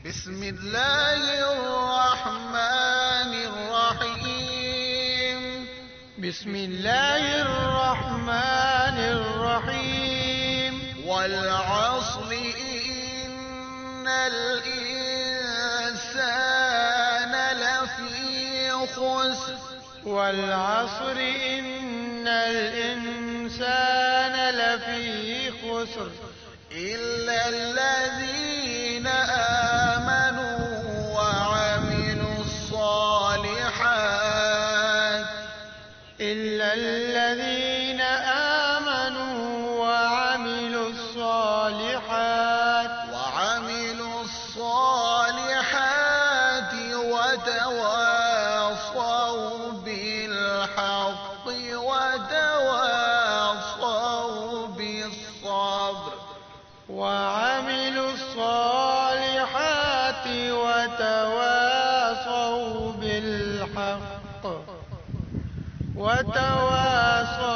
بسم الله الرحمن الرحيم. بسم الله الرحمن الرحيم. والعصر إن الإنسان لفي خسر. والعصر إن الإنسان لفي خسر إلا الذين آمنوا وعملوا الصالحات. إلا الذين آمنوا وعملوا الصالحات وتواصوا بالحق وتواصوا بالصبر. وعملوا الصالحات وتواصوا بالحق وتواصوا